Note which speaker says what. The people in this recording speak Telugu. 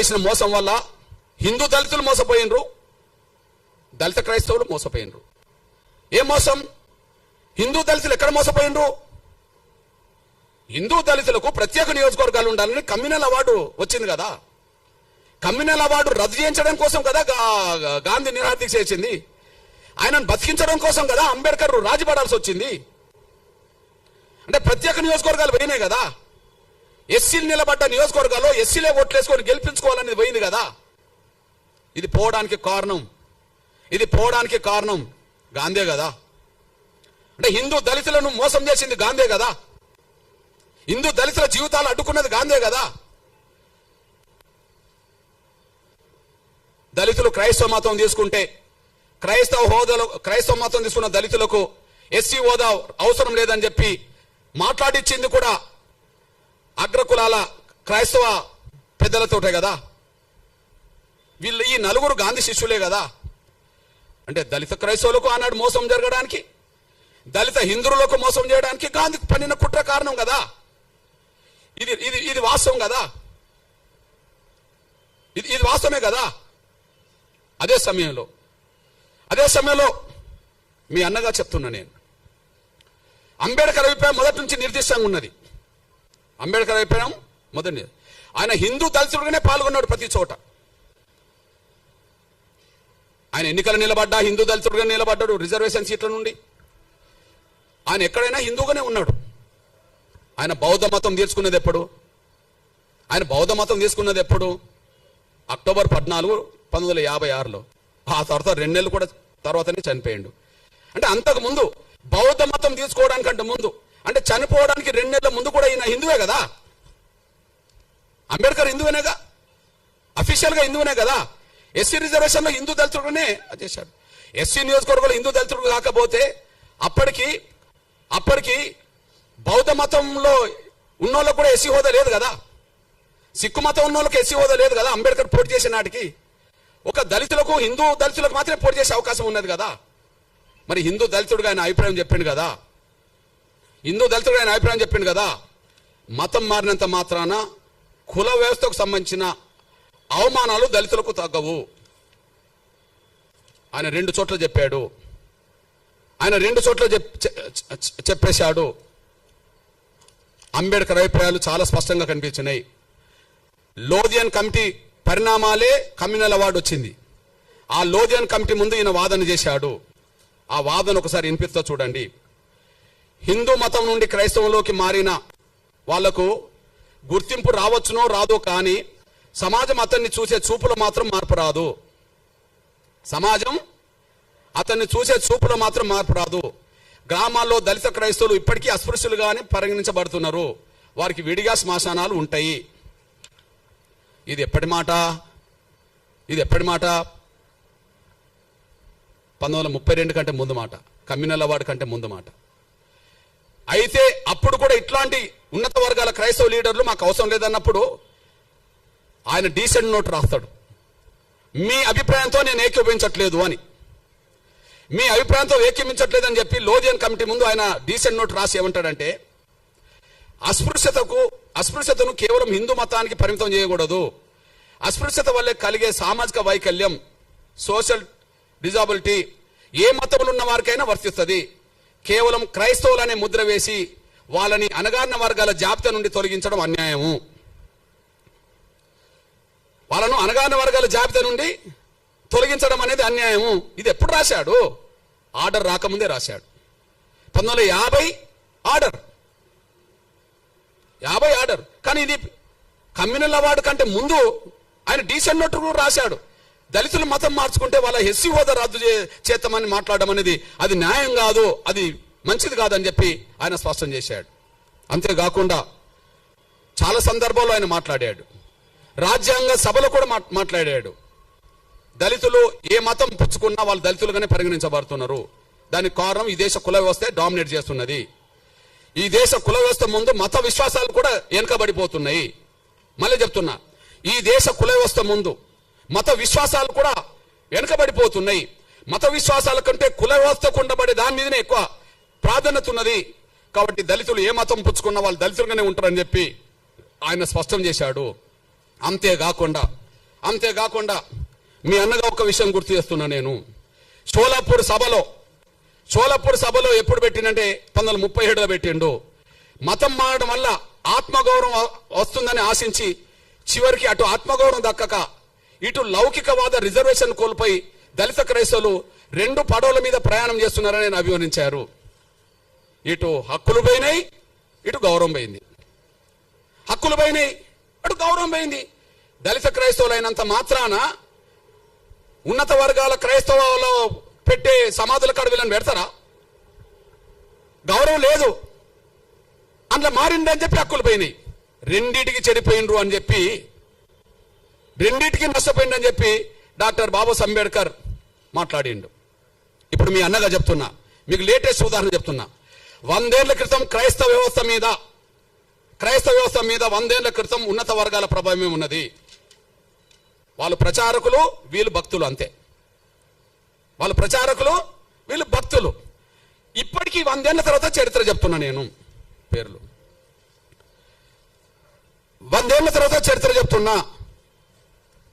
Speaker 1: చేసిన మోసం వల్ల హిందూ దళితులు మోసపోయినరు, దళిత క్రైస్తవులు మోసపోయినరు. ఏం మోసం? హిందూ దళితులు ఎక్కడ మోసపోయినరు? హిందూ దళితులకు ప్రత్యేక నియోజకవర్గాలు ఉండాలని కమ్యూనల్ అవార్డు వచ్చింది కదా. కమ్యూనల్ అవార్డు రద్దు చేయించడం కోసం కదా గాంధీ నిరాదీక్ష చేసింది. ఆయనను బతికించడం కోసం కదా అంబేద్కర్ రాజీపడాల్సి వచ్చింది. అంటే ప్రత్యేక నియోజకవర్గాలు పోయినాయి కదా. ఎస్సీలు నిలబడ్డ నియోజకవర్గాల్లో ఎస్సీలే ఓట్లేసుకొని గెలిపించుకోవాలనేది పోయింది కదా. ఇది పోవడానికి కారణం గాంధీ కదా. అంటే హిందూ దళితులను మోసం చేసింది గాంధీ కదా. హిందూ దళితుల జీవితాలు అడ్డుకున్నది గాంధీ కదా. దళితులు క్రైస్తవ మతం తీసుకుంటే క్రైస్తవ మతం తీసుకున్న దళితులకు ఎస్సీ హోదా అవసరం లేదని చెప్పి మాట్లాడిచ్చింది కూడా అగ్రకులాల క్రైస్తవ పెద్దలతోటే కదా. ఈ నలుగురు గాంధీ శిష్యులే కదా. అంటే దళిత క్రైస్తవులకు ఆనాడు మోసం జరగడానికి, దళిత హిందువులకు మోసం చేయడానికి గాంధీ పన్నిన కుట్ర కారణం కదా. ఇది వాస్తవం కదా. ఇది వాస్తవమే కదా. అదే సమయంలో మీ అన్నగా చెప్తున్నా నేను, అంబేద్కర్ అభిప్రాయం మొదటి నుంచి నిర్దిష్టంగా ఉన్నది. అంబేద్కర్ అభిప్రాయం మొదటి, ఆయన హిందూ దళితుడుగానే పాల్గొన్నాడు ప్రతి చోట. ఆయన ఎన్నికలు నిలబడ్డా హిందూ దళితుడుగా నిలబడ్డాడు. రిజర్వేషన్ సీట్ల నుండి ఆయన ఎక్కడైనా హిందూగానే ఉన్నాడు. ఆయన బౌద్ధ మతం తీసుకున్నది ఎప్పుడు? అక్టోబర్ 14, 1956లో. ఆ తర్వాత 2 నెలలు కూడా తర్వాతనే చనిపోయాడు. అంటే అంతకుముందు బౌద్ధ మతం తీసుకోవడానికంటే ముందు, అంటే చనిపోవడానికి 2 నెలల ముందు కూడా ఈయన హిందువే కదా. అంబేద్కర్ హిందువునేగా, అఫీషియల్ గా హిందువునే కదా. ఎస్సీ రిజర్వేషన్ లో హిందూ దళితుడునే చేశాడు. ఎస్సీ నియోజకవర్గంలో హిందూ దళితుడు కాకపోతే అప్పటికి బౌద్ధ మతంలో ఉన్నోళ్ళకు కూడా ఎస్సీ హోదా లేదు కదా. సిక్కు మతం ఉన్నోళ్ళకి ఎస్సీ హోదా లేదు కదా. అంబేద్కర్ పోటీ చేసే నాటికి ఒక హిందూ దళితులకు మాత్రమే పోటీ చేసే అవకాశం ఉన్నది కదా. మరి హిందూ దళితుడుగా ఆయన అభిప్రాయం చెప్పిండు కదా. మతం మారినంత మాత్రాన కుల వ్యవస్థకు సంబంధించిన అవమానాలు దళితులకు తగ్గవు. ఆయన 2 చోట్ల చెప్పాడు. చెప్పేశాడు. అంబేద్కర్ అభిప్రాయాలు చాలా స్పష్టంగా కనిపించినాయి. లోధియన్ కమిటీ పరిణామాలే కమ్యూనల్ అవార్డు వచ్చింది. ఆ లోధియన్ కమిటీ ముందు ఈయన వాదన చేశాడు. ఆ వాదన ఒకసారి వినిపిస్తా చూడండి. హిందూ మతం నుండి క్రైస్తవంలోకి మారిన వాళ్లకు గుర్తింపు రావచ్చునో రాదో, కానీ సమాజం అతన్ని చూసే చూపులో మాత్రం మార్పు రాదు. గ్రామాల్లో దళిత క్రైస్తవులు ఇప్పటికీ అస్పృశ్యులుగానే పరిగణించబడుతున్నారు. వారికి విడిగా శ్మశానాలు ఉంటాయి. ఇది ఎప్పటి మాట? 1932 కంటే ముందు మాట, కమ్యూనల్ అవార్డు కంటే ముందు మాట. అయితే అప్పుడు కూడా ఇట్లాంటి ఉన్నత వర్గాల క్రైస్తవ లీడర్లు మాకు అవసరం లేదన్నప్పుడు ఆయన డీసెంట్ నోట్ రాస్తాడు. మీ అభిప్రాయంతో నేను ఏకీభవించట్లేదు అని, మీ అభిప్రాయంతో ఏకీభవించట్లేదని చెప్పి లోధియన్ కమిటీ ముందు ఆయన డీసెంట్ నోట్ రాసి ఏమంటాడంటే, అస్పృశ్యతను కేవలం హిందూ మతానికి పరిమితం చేయకూడదు. అస్పృశ్యత వల్లే కలిగే సామాజిక వైకల్యం, సోషల్ డిజాబిలిటీ ఏ మతంలో ఉన్న వారికైనా వర్తిస్తుంది. కేవలం క్రైస్తవులనే ముద్ర వేసి వాళ్ళని అణగారిన వర్గాల జాబితా నుండి తొలగించడం అన్యాయము. వాళ్ళను అణగారిన వర్గాల జాబితా నుండి తొలగించడం అనేది అన్యాయము. ఇది ఎప్పుడు రాశాడు? ఆర్డర్ రాకముందే రాశాడు. 1950 ఆర్డర్. కానీ ఇది కమ్యూనల్ అవార్డు కంటే ముందు ఆయన డీసెంట్ నోట్ కూడా రాశాడు. దళితులు మతం మార్చుకుంటే వాళ్ళ ఎస్సీ హోదా రద్దు చేస్తామని మాట్లాడడం అనేది అది న్యాయం కాదు, అది మంచిది కాదని చెప్పి ఆయన స్పష్టం చేశాడు. అంతేకాకుండా చాలా సందర్భాల్లో ఆయన మాట్లాడాడు. రాజ్యాంగ సభలో కూడా మాట్లాడాడు. దళితులు ఏ మతం పుచ్చుకున్నా వాళ్ళు దళితులుగానే పరిగణించబడుతున్నారు. దానికి కారణం ఈ దేశ కుల వ్యవస్థ డామినేట్ చేస్తున్నది. ఈ దేశ కుల వ్యవస్థ ముందు మత విశ్వాసాలు కూడా వెనుకబడిపోతున్నాయి. మళ్ళీ చెప్తున్నా, ఈ దేశ కుల వ్యవస్థ ముందు మత విశ్వాసాలు కూడా వెనుకబడిపోతున్నాయి. మత విశ్వాసాల కంటే కుల వ్యవస్థకు ఉండబడే దాని మీదనే ఎక్కువ ప్రాధాన్యత ఉన్నది. కాబట్టి దళితులు ఏ మతం పుచ్చుకున్న వాళ్ళు దళితులుగానే ఉంటారని చెప్పి ఆయన స్పష్టం చేశాడు. అంతేకాకుండా అంతేకాకుండా మీ అన్నగా ఒక విషయం గుర్తు చేస్తున్నా నేను. షోలాపూర్ సభలో ఎప్పుడు పెట్టినంటే 1937లో పెట్టిండు. మతం మారడం వల్ల ఆత్మగౌరవం వస్తుందని ఆశించి చివరికి అటు ఆత్మగౌరవం దక్కక ఇటు లౌకికవాద రిజర్వేషన్ కోల్పోయి దళిత క్రైస్తవులు 2 పడవల మీద ప్రయాణం చేస్తున్నారని నేను అభివర్ణించారు. ఇటు హక్కులు పోయినాయి, ఇటు గౌరవం పోయింది. హక్కులు పోయినాయి, అటు గౌరవం పోయింది. దళిత క్రైస్తవులైనంత మాత్రాన ఉన్నత వర్గాల క్రైస్తవులో పెట్టే సమాధుల కాడ వీళ్ళని పెడతారా? గౌరవం లేదు, అందులో మారిందని చెప్పి హక్కులు పోయినాయి. రెండిటికి చెడిపోయినరు అని చెప్పి, రెండిటికి నష్టపోయిందని చెప్పి డాక్టర్ బాబాసాహెబ్ అంబేద్కర్ మాట్లాడిండు. ఇప్పుడు మీ అన్నగా చెప్తున్నా, మీకు లేటెస్ట్ ఉదాహరణ చెప్తున్నా. 100 ఏళ్ల క్రితం క్రైస్తవ వ్యవస్థ మీద 100 ఏళ్ల క్రితం ఉన్నత వర్గాల ప్రభావం ఉన్నది. వాళ్ళు ప్రచారకులు, వీళ్ళు భక్తులు, అంతే. వాళ్ళు ప్రచారకులు, వీళ్ళు భక్తులు. ఇప్పటికీ 100 ఏళ్ల తర్వాత చరిత్ర చెప్తున్నా నేను. పేర్లు 100 ఏళ్ల తర్వాత చరిత్ర చెప్తున్నా.